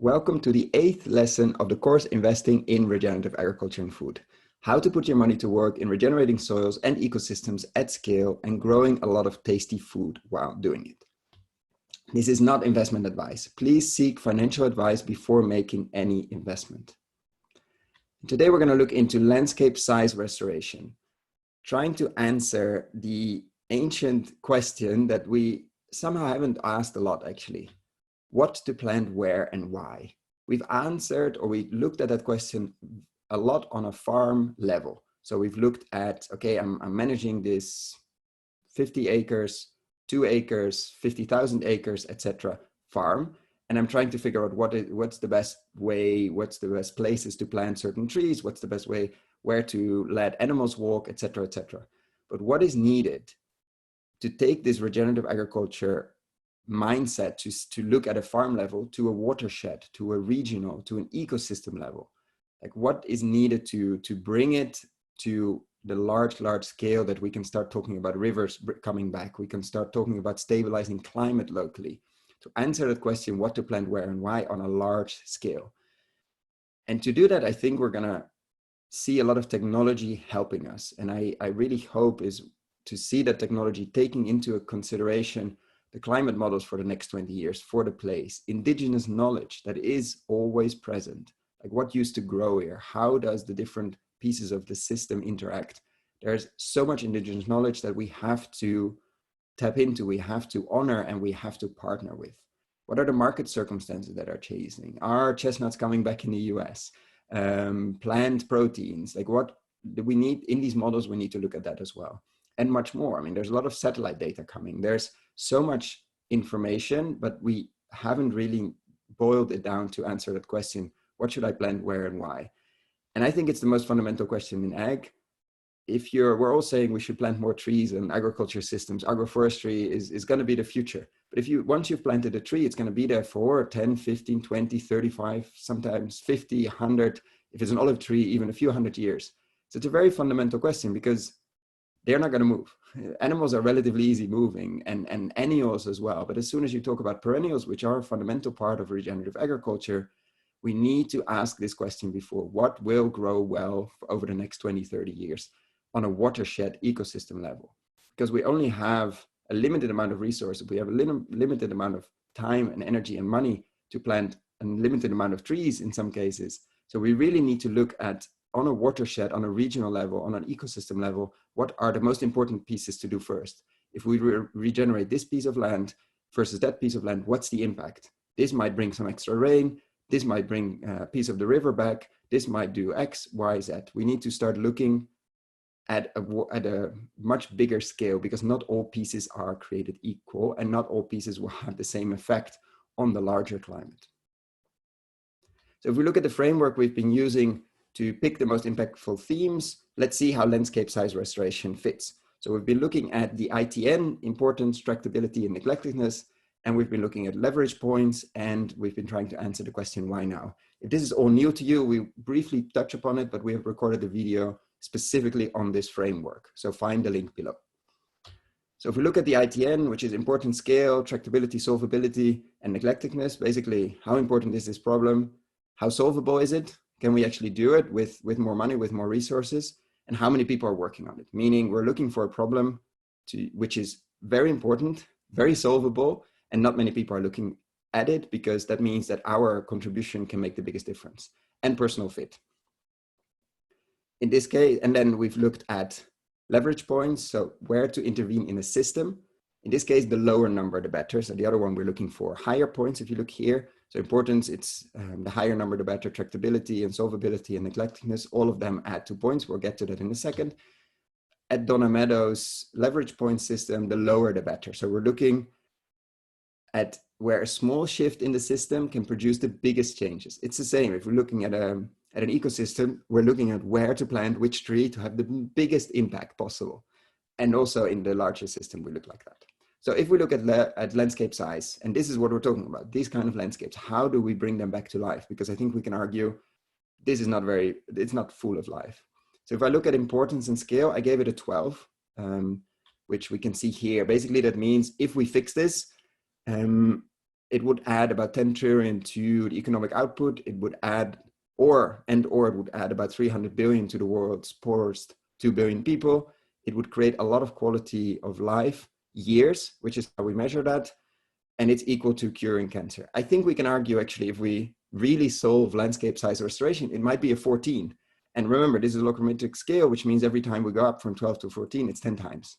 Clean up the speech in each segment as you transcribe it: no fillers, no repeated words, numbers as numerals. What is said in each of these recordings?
Welcome to the 8th lesson of the course Investing in Regenerative Agriculture and Food. How to put your money to work in regenerating soils and ecosystems at scale and growing a lot of tasty food while doing it. This is not investment advice. Please seek financial advice before making any investment. Today we're going to look into landscape size restoration, trying to answer the ancient question that we somehow haven't asked a lot actually. What to plant where and why? We've answered, or we looked at that question a lot on a farm level. So we've looked at, okay, I'm managing this 50 acres, 2 acres, 50,000 acres, etc. farm. And I'm trying to figure out what's the best way, what's the best places to plant certain trees, what's the best way, where to let animals walk, etc., etc. But what is needed to take this regenerative agriculture mindset to look at a farm level, to a watershed, to a regional, to an ecosystem level? Like what is needed to bring it to the large scale that we can start talking about rivers coming back. We can start talking about stabilizing climate locally. To answer that question, what to plant where and why on a large scale. And to do that, I think we're gonna see a lot of technology helping us. And I really hope is to see that technology taking into consideration the climate models for the next 20 years for the place, indigenous knowledge that is always present. Like what used to grow here? How does the different pieces of the system interact? There's so much indigenous knowledge that we have to tap into, we have to honor, and we have to partner with. What are the market circumstances that are changing? Are chestnuts coming back in the US? Plant proteins, like what do we need in these models? We need to look at that as well. And much more. I mean, there's a lot of satellite data coming. There's so much information, but we haven't really boiled it down to answer that question. What should I plant where and why? And I think it's the most fundamental question in ag. We're all saying we should plant more trees and agriculture systems, agroforestry is going to be the future. But once you've planted a tree, it's going to be there for 10, 15, 20, 35, sometimes 50, 100, if it's an olive tree, even a few hundred years. So it's a very fundamental question because they're not going to move. Animals are relatively easy moving and annuals as well. But as soon as you talk about perennials, which are a fundamental part of regenerative agriculture, we need to ask this question before. What will grow well over the next 20, 30 years on a watershed ecosystem level? Because we only have a limited amount of resources. We have a limited amount of time and energy and money to plant a limited amount of trees in some cases. So we really need to look at, on a watershed, on a regional level, on an ecosystem level, what are the most important pieces to do first? If we regenerate this piece of land versus that piece of land, what's the impact? This might bring some extra rain. This might bring a piece of the river back. This might do X, Y, Z. We need to start looking at a much bigger scale because not all pieces are created equal and not all pieces will have the same effect on the larger climate. So if we look at the framework we've been using to pick the most impactful themes, let's see how landscape size restoration fits. So we've been looking at the ITN, importance, tractability, and neglectedness, and we've been looking at leverage points, and we've been trying to answer the question, why now? If this is all new to you, we briefly touch upon it, but we have recorded a video specifically on this framework. So find the link below. So if we look at the ITN, which is importance, scale, tractability, solvability, and neglectedness, basically how important is this problem? How solvable is it? Can we actually do it with more money, with more resources? And how many people are working on it? Meaning we're looking for a problem which is very important, very solvable, and not many people are looking at it because that means that our contribution can make the biggest difference, and personal fit. In this case, and then we've looked at leverage points, so where to intervene in a system. In this case, the lower number, the better. So the other one, we're looking for higher points. If you look here, so importance, it's the higher number, the better. Tractability and solvability and neglectedness, all of them add 2 points. We'll get to that in a second. At Donna Meadows leverage point system, the lower, the better. So we're looking at where a small shift in the system can produce the biggest changes. It's the same. If we're looking at an ecosystem, we're looking at where to plant which tree to have the biggest impact possible. And also in the larger system, we look like that. So if we look at landscape size, and this is what we're talking about, these kind of landscapes, how do we bring them back to life? Because I think we can argue this is it's not full of life. So if I look at importance and scale, I gave it a 12, which we can see here. Basically, that means if we fix this, it would add about 10 trillion to the economic output. It would add, or it would add about 300 billion to the world's poorest 2 billion people. It would create a lot of quality of life years, which is how we measure that. And it's equal to curing cancer. I think we can argue actually, if we really solve landscape size restoration, it might be a 14. And remember, this is a logarithmic scale, which means every time we go up from 12 to 14, it's 10 times.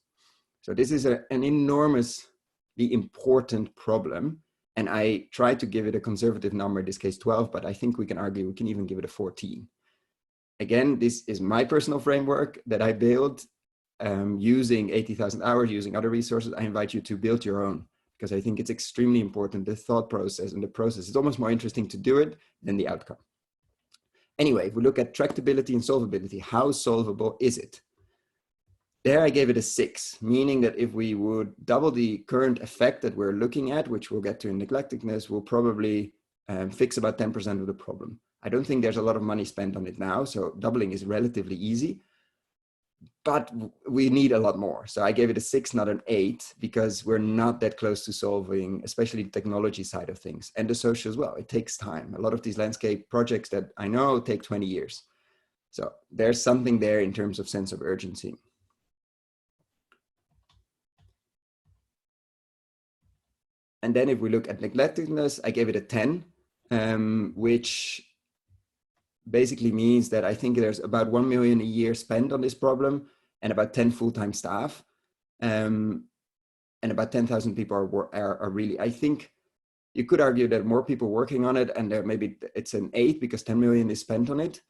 So this is an enormously important problem. And I tried to give it a conservative number, in this case 12, but I think we can argue we can even give it a 14. Again, this is my personal framework that I built using 80,000 hours, using other resources. I invite you to build your own, because I think it's extremely important, the thought process and the process. It's almost more interesting to do it than the outcome. Anyway, if we look at tractability and solvability, how solvable is it? There I gave it a 6, meaning that if we would double the current effect that we're looking at, which we'll get to in neglectedness, we'll probably fix about 10% of the problem. I don't think there's a lot of money spent on it now, so doubling is relatively easy, but we need a lot more. So I gave it a 6, not an 8, because we're not that close to solving, especially the technology side of things, and the social as well. It takes time. A lot of these landscape projects that I know take 20 years. So there's something there in terms of sense of urgency. And then if we look at neglectedness, I gave it a 10, which basically means that I think there's about 1 million a year spent on this problem and about 10 full-time staff. And about 10,000 people are really, I think you could argue that more people working on it, and there maybe it's an 8 because 10 million is spent on it.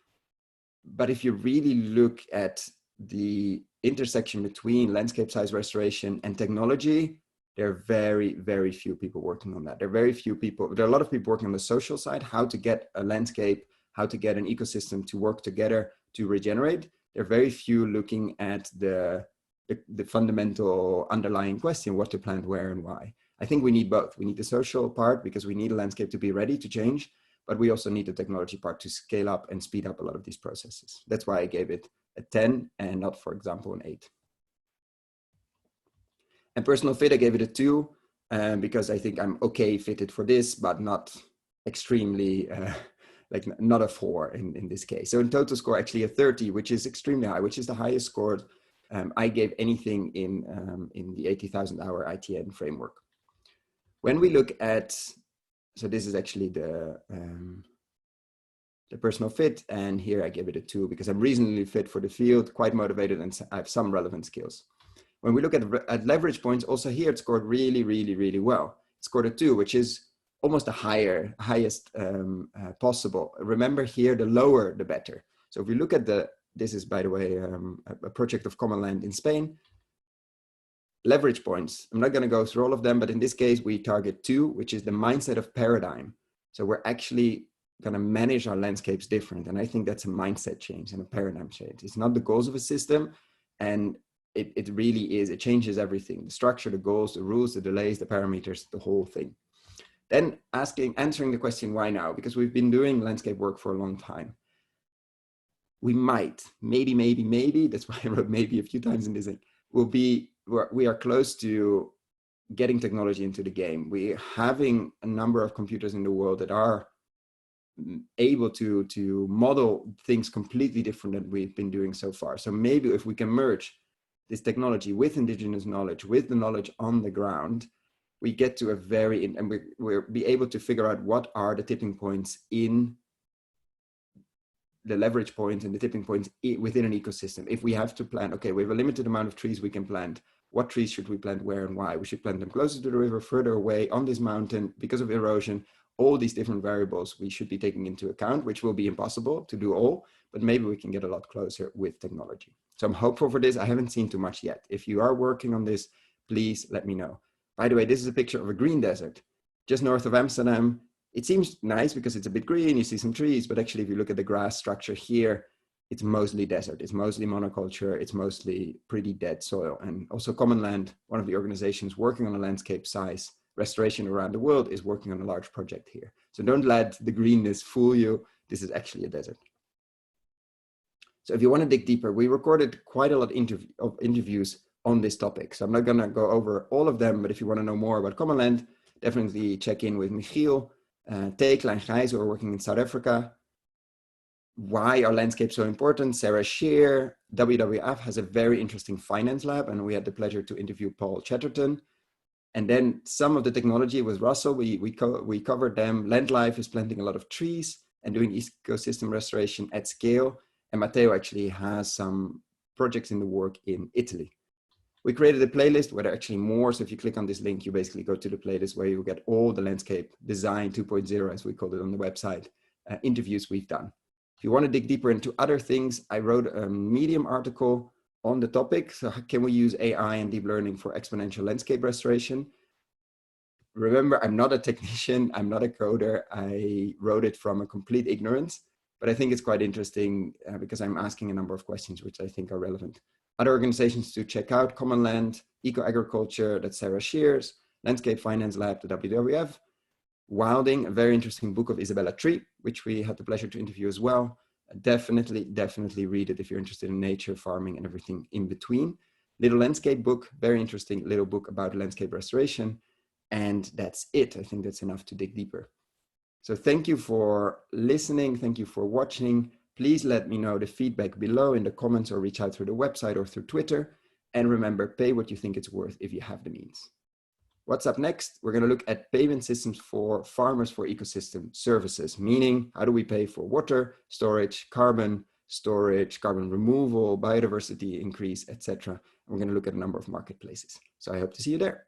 But if you really look at the intersection between landscape size restoration and technology, there are very, very few people working on that. There are a lot of people working on the social side, how to get a landscape, how to get an ecosystem to work together to regenerate. There are very few looking at the fundamental underlying question, what to plant, where, and why. I think we need both. We need the social part because we need a landscape to be ready to change, but we also need the technology part to scale up and speed up a lot of these processes. That's why I gave it a 10 and not, for example, an 8. And personal fit, I gave it a 2 because I think I'm okay fitted for this, but not extremely, like not a 4 in this case. So in total score, actually a 30, which is extremely high, which is the highest scored I gave anything in the 80,000 hour ITN framework. When we look at, so this is actually the personal fit, and here I give it a 2 because I'm reasonably fit for the field, quite motivated, and I have some relevant skills. When we look at leverage points, also here it scored really, really, really well. It scored a 2, which is almost the highest possible. Remember here, the lower, the better. So if we look at this is, by the way, a project of Common Land in Spain. Leverage points, I'm not going to go through all of them, but in this case, we target 2, which is the mindset of paradigm. So we're actually going to manage our landscapes different. And I think that's a mindset change and a paradigm change. It's not the goals of a system. And it really is, it changes everything. The structure, the goals, the rules, the delays, the parameters, the whole thing. Then answering the question, why now? Because we've been doing landscape work for a long time. We might, maybe, that's why I wrote maybe a few times in this thing, we are close to getting technology into the game. We're having a number of computers in the world that are able to model things completely different than we've been doing so far. So maybe if we can merge this technology with indigenous knowledge, with the knowledge on the ground, we get to and we'll be able to figure out what are the tipping points in the leverage points and the tipping points within an ecosystem. If we have to plant, okay, we have a limited amount of trees we can plant. What trees should we plant, where and why? We should plant them closer to the river, further away, on this mountain, because of erosion. All these different variables we should be taking into account, which will be impossible to do all, but maybe we can get a lot closer with technology. So I'm hopeful for this. I haven't seen too much yet. If you are working on this, please let me know. By the way, this is a picture of a green desert just north of Amsterdam. It seems nice because it's a bit green, you see some trees, but actually if you look at the grass structure here, it's mostly desert, it's mostly monoculture, it's mostly pretty dead soil. And also Common Land, one of the organizations working on a landscape size restoration around the world, is working on a large project here. So don't let the greenness fool you, this is actually a desert. So if you want to dig deeper, we recorded quite a lot of interviews on this topic. So I'm not gonna go over all of them, but if you want to know more about Common Land, Definitely check in with Michiel, Klein Gijs, who are working in South Africa. Why are landscapes so important? Sarah Shear. WWF has a very interesting finance lab, and we had the pleasure to interview Paul Chatterton. And then some of the technology with Russell, we covered them. Landlife is planting a lot of trees and doing ecosystem restoration at scale. And Matteo actually has some projects in the work in Italy. We created a playlist where there are actually more. So if you click on this link, you basically go to the playlist where you get all the landscape design 2.0, as we called it on the website, interviews we've done. If you want to dig deeper into other things, I wrote a Medium article on the topic. So can we use AI and deep learning for exponential landscape restoration? Remember, I'm not a technician, I'm not a coder. I wrote it from a complete ignorance, but I think it's quite interesting because I'm asking a number of questions which I think are relevant. Other organizations to check out: Common Land, Eco Agriculture, that's Sarah Shears, Landscape Finance Lab, the WWF, Wilding, a very interesting book of Isabella Tree, which we had the pleasure to interview as well. Definitely read it if you're interested in nature, farming, and everything in between. Little Landscape book, very interesting little book about landscape restoration. And that's it. I think that's enough to dig deeper. So thank you for listening. Thank you for watching. Please let me know the feedback below in the comments, or reach out through the website or through Twitter. And remember, pay what you think it's worth if you have the means. What's up next? We're going to look at payment systems for farmers for ecosystem services, meaning how do we pay for water, storage, carbon removal, biodiversity increase, etc. We're going to look at a number of marketplaces. So I hope to see you there.